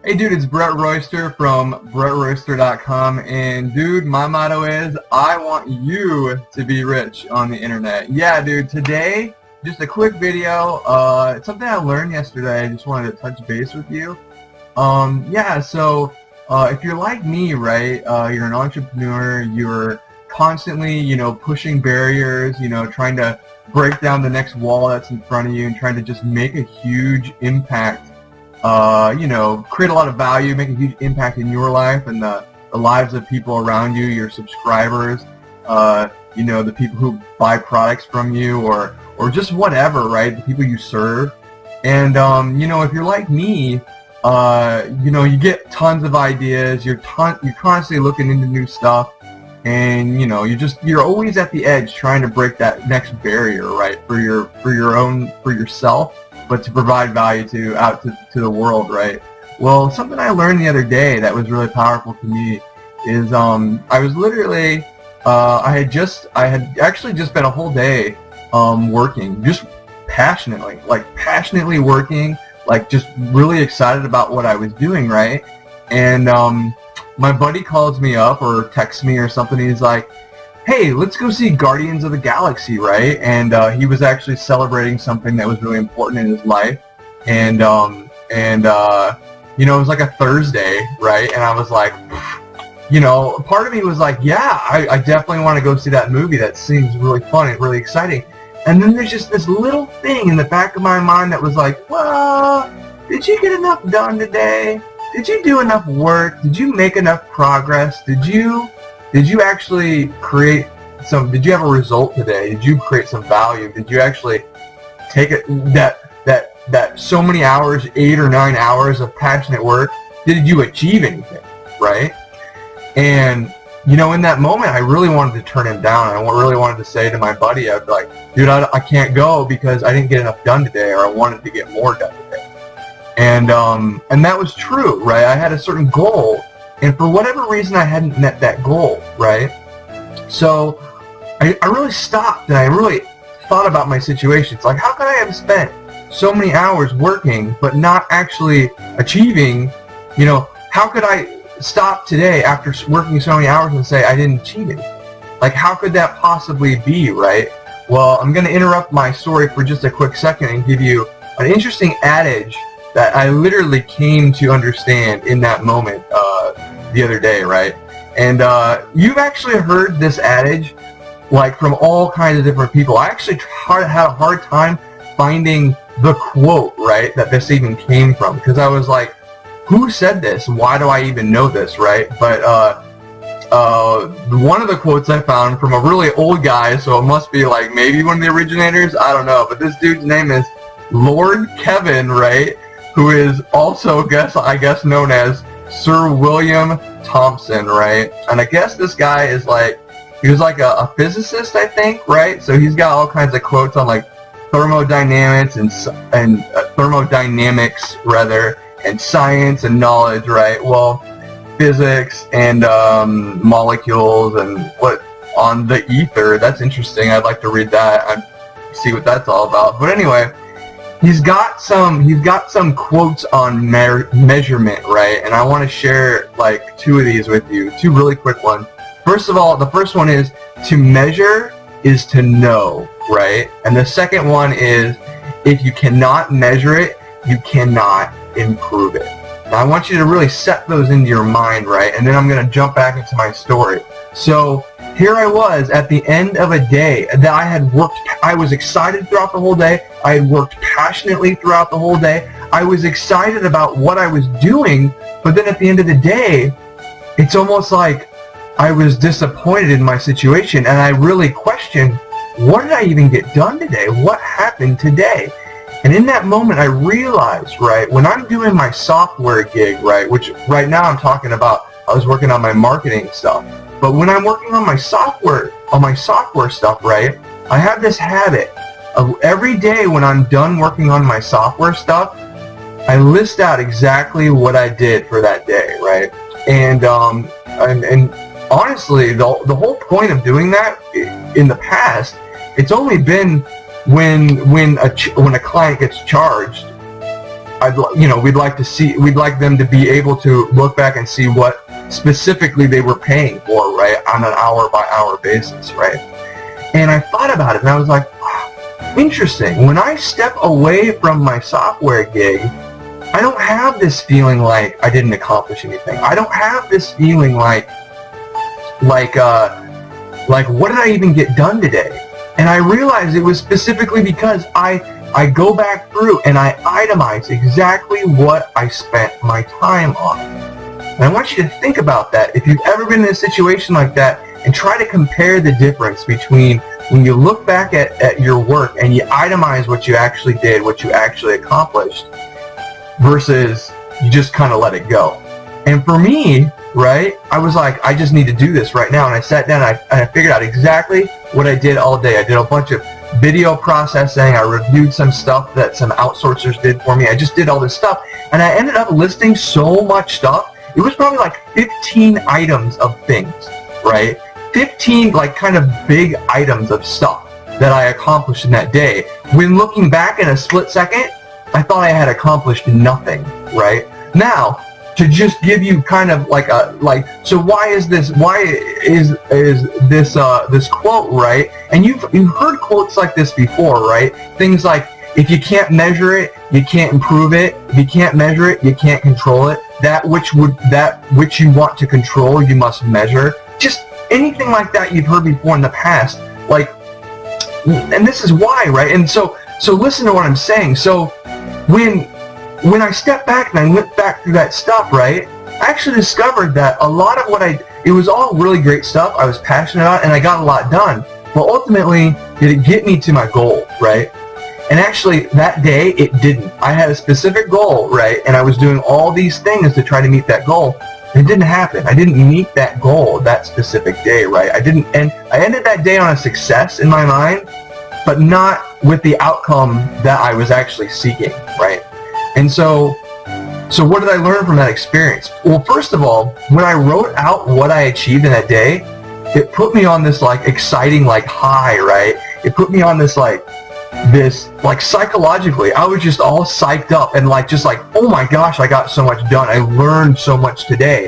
Hey dude, it's Bret Royster from BretRoyster.com, and dude, my motto is, I want you to be rich on the internet. Yeah dude, today, just a quick video, it's something I learned yesterday. I just wanted to touch base with you. If you're like me, right, you're an entrepreneur, you're constantly, pushing barriers, trying to break down the next wall that's in front of you and trying to just make a huge impact. Create a lot of value, make a huge impact in your life and the lives of people around you, your subscribers, the people who buy products from you or just whatever, right, the people you serve. And, if you're like me, you get tons of ideas, you're constantly looking into new stuff, and, you're always at the edge trying to break that next barrier, right, for yourself, but to provide value to the world, right? Well, something I learned the other day that was really powerful to me is I was literally I had actually just spent a whole day working, just passionately working, just really excited about what I was doing, right? And my buddy calls me up or texts me or something. He's like, hey, let's go see Guardians of the Galaxy, right? And he was actually celebrating something that was really important in his life. And it was like a Thursday, right? And I was like, part of me was like, yeah, I definitely want to go see that movie. That seems really fun and really exciting. And then there's just this little thing in the back of my mind that was like, well, did you get enough done today? Did you do enough work? Did you make enough progress? Did you actually create did you have a result today? Did you create some value? Did you actually take it that so many hours, 8 or 9 hours of passionate work, did you achieve anything, right? And, in that moment, I really wanted to turn him down. I really wanted to say to my buddy, I'd be like, dude, I can't go because I didn't get enough done today, or I wanted to get more done today. And that was true, right? I had a certain goal, and for whatever reason, I hadn't met that goal, right? So I really stopped and I really thought about my situation. It's like, how could I have spent so many hours working but not actually achieving, how could I stop today after working so many hours and say I didn't achieve anything? Like, how could that possibly be, right? Well, I'm going to interrupt my story for just a quick second and give you an interesting adage that I literally came to understand in that moment the other day, right? And you've actually heard this adage from all kinds of different people. I actually had a hard time finding the quote, right, that this even came from, because I was like, who said this? Why do I even know this, right? But one of the quotes I found from a really old guy, so it must be maybe one of the originators, I don't know, but this dude's name is Lord Kevin, right, who is also, I guess, known as Sir William Thomson, right? And I guess this guy is he was a physicist, I think, right? So he's got all kinds of quotes on thermodynamics and thermodynamics rather, and science and knowledge, right? Well, physics and molecules and what on the ether. That's interesting. I'd like to read that and see what that's all about. But anyway, he's got some quotes on measurement, right? And I want to share two of these with you, two really quick ones. First of all, the first one is, to measure is to know, right? And the second one is, if you cannot measure it, you cannot improve it. Now I want you to really set those into your mind, right? And then I'm going to jump back into my story. So here I was at the end of a day that I had worked. I was excited throughout the whole day. I had worked passionately throughout the whole day. I was excited about what I was doing, but then at the end of the day, it's almost like I was disappointed in my situation, and I really questioned, what did I even get done today? What happened today? And in that moment, I realized, right, when I'm doing my software gig, right, which right now I'm talking about, I was working on my marketing stuff. But when I'm working on my software stuff, right, I have this habit of every day when I'm done working on my software stuff, I list out exactly what I did for that day, right? And honestly, the whole point of doing that in the past, it's only been when a client gets charged we'd like them to be able to look back and see what specifically they were paying for, right, on an hour-by-hour basis, right? And I thought about it, and I was like, interesting. When I step away from my software gig, I don't have this feeling like I didn't accomplish anything. I don't have this feeling like what did I even get done today? And I realized it was specifically because I go back through and I itemize exactly what I spent my time on. And I want you to think about that. If you've ever been in a situation like that, and try to compare the difference between when you look back at your work and you itemize what you actually did, what you actually accomplished, versus you just kind of let it go. And for me, right, I was like, I just need to do this right now. And I sat down and I figured out exactly what I did all day. I did a bunch of video processing. I reviewed some stuff that some outsourcers did for me. I just did all this stuff. And I ended up listing so much stuff. It was probably like 15 items of things, right? 15 like kind of big items of stuff that I accomplished in that day. When looking back in a split second, I thought I had accomplished nothing, right? Now, to just give you kind of so why is this quote, right? And you've heard quotes like this before, right? Things like, if you can't measure it, you can't improve it. If you can't measure it, you can't control it. That which you want to control, you must measure. Just anything like that you've heard before in the past, and this is why, right? And so listen to what I'm saying. So when I stepped back and I went back through that stuff, right, I actually discovered that a lot of it was all really great stuff I was passionate about, and I got a lot done. But ultimately, did it get me to my goal, right? And actually, that day, it didn't. I had a specific goal, right, and I was doing all these things to try to meet that goal. It didn't happen. I didn't meet that goal that specific day, right? I ended that day on a success in my mind, but not with the outcome that I was actually seeking, right? And so what did I learn from that experience? Well, first of all, when I wrote out what I achieved in that day, it put me on this exciting high, right? It put me on this psychologically, I was just all psyched up and oh my gosh, I got so much done. I learned so much today.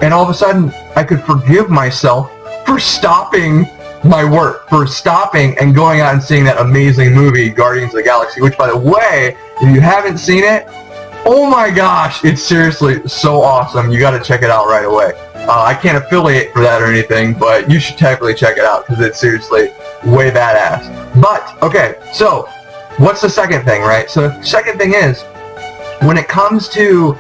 And all of a sudden, I could forgive myself for stopping my work, for stopping and going out and seeing that amazing movie, Guardians of the Galaxy, which, by the way, if you haven't seen it, oh my gosh, it's seriously so awesome. You got to check it out right away. I can't affiliate for that or anything, but you should definitely check it out because it's seriously way badass. But, okay, so what's the second thing, right? So the second thing is, when it comes to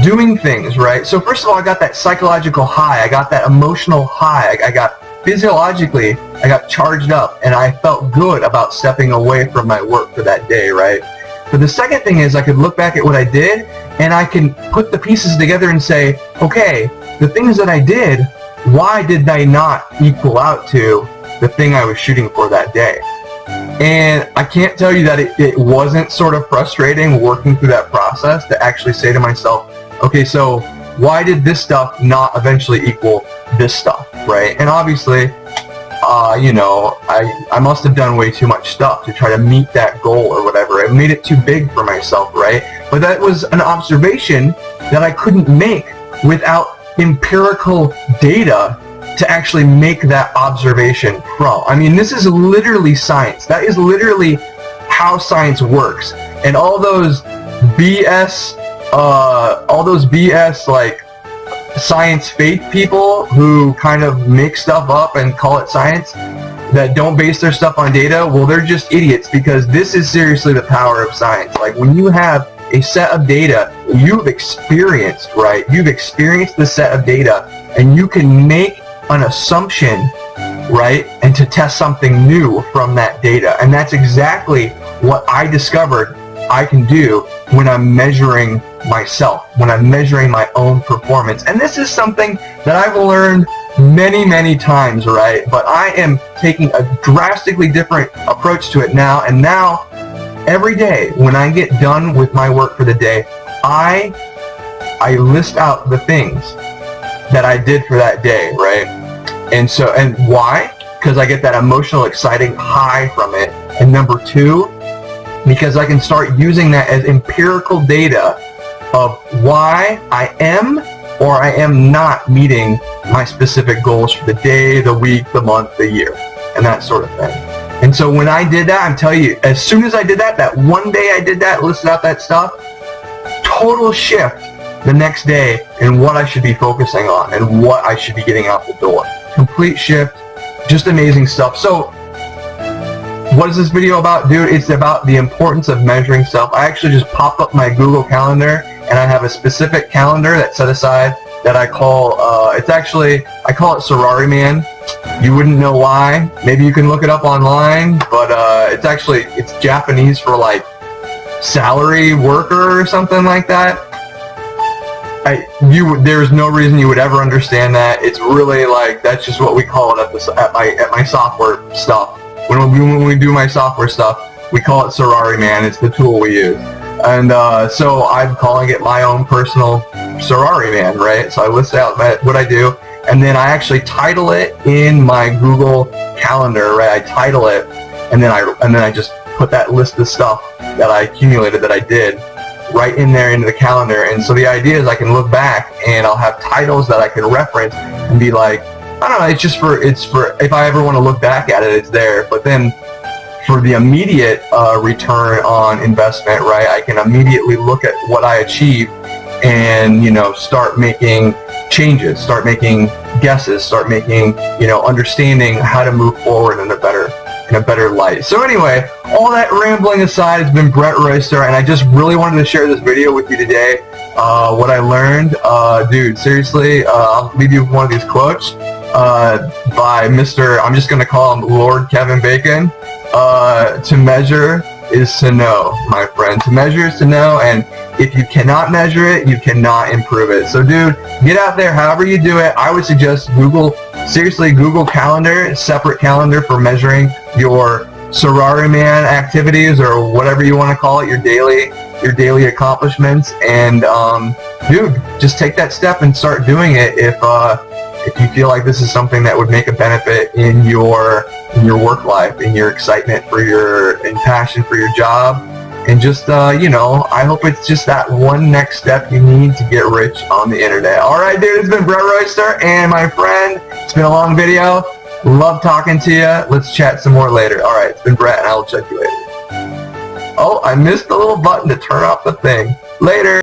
doing things, right? So first of all, I got that psychological high. I got that emotional high. I got physiologically, I got charged up, and I felt good about stepping away from my work for that day, right? But the second thing is, I could look back at what I did, and I can put the pieces together and say, okay, the things that I did, why did they not equal out to the thing I was shooting for that day? And I can't tell you that it wasn't sort of frustrating working through that process to actually say to myself, okay, so why did this stuff not eventually equal this stuff, right? And obviously, I must have done way too much stuff to try to meet that goal or whatever. I made it too big for myself, right? But that was an observation that I couldn't make without empirical data to actually make that observation from. I mean, this is literally science. That is literally how science works. And all those BS science faith people who kind of make stuff up and call it science, that don't base their stuff on data, well, they're just idiots, because this is seriously the power of science. Like, when you have a set of data you've experienced, right? You've experienced the set of data, and you can make an assumption, right? And to test something new from that data. And that's exactly what I discovered I can do when I'm measuring myself, when I'm measuring my own performance. And this is something that I've learned many, many times, right? But I am taking a drastically different approach to it now. And now, every day when I get done with my work for the day, I list out the things that I did for that day, right? And why? Because I get that emotional, exciting high from it. And number two, because I can start using that as empirical data of why I am or I am not meeting my specific goals for the day, the week, the month, the year, and that sort of thing. And so when I did that, I'm telling you, as soon as I did that, that one day I did that, listed out that stuff, total shift the next day in what I should be focusing on and what I should be getting out the door. Complete shift, just amazing stuff. So what is this video about, dude? It's about the importance of measuring stuff. I actually just popped up my Google Calendar, and I have a specific calendar that's set aside that I call, I call it Sorari Man. You wouldn't know why. Maybe you can look it up online, but it's Japanese for like salary worker or something like that. There's no reason you would ever understand that. It's really like, that's just what we call it at my software stuff. When we do my software stuff, we call it Sorari Man. It's the tool we use. And so I'm calling it my own personal Sorari Man, right? So I list out what I do, and then I actually title it in my Google Calendar, right? I title it, and then I just put that list of stuff that I accumulated that I did right in there into the calendar. And so the idea is I can look back and I'll have titles that I can reference and be like, I don't know, it's for if I ever want to look back at it, it's there. But then for the immediate return on investment, right, I can immediately look at what I achieved and, you know, start making changes, start making guesses, start making, you know, understanding how to move forward in a better light. So anyway, all that rambling aside, it's been Bret Royster, and I just really wanted to share this video with you today. What I learned, dude, seriously, I'll leave you with one of these quotes by Mr., I'm just going to call him Lord Kevin Bacon. To measure is to know, my friend. To measure is to know, and if you cannot measure it, you cannot improve it. So dude, get out there however you do it. I would suggest Google Calendar, separate calendar for measuring your Sorari Man activities or whatever you want to call it, your daily accomplishments. And dude, just take that step and start doing it if you feel like this is something that would make a benefit in your work life, in your excitement for and passion for your job, and just you know, I hope it's just that one next step you need to get rich on the internet. All right, dude, it's been Bret Royster, and my friend, it's been a long video. Love talking to you. Let's chat some more later. All right, it's been Bret, and I'll check you later. Oh, I missed the little button to turn off the thing. Later.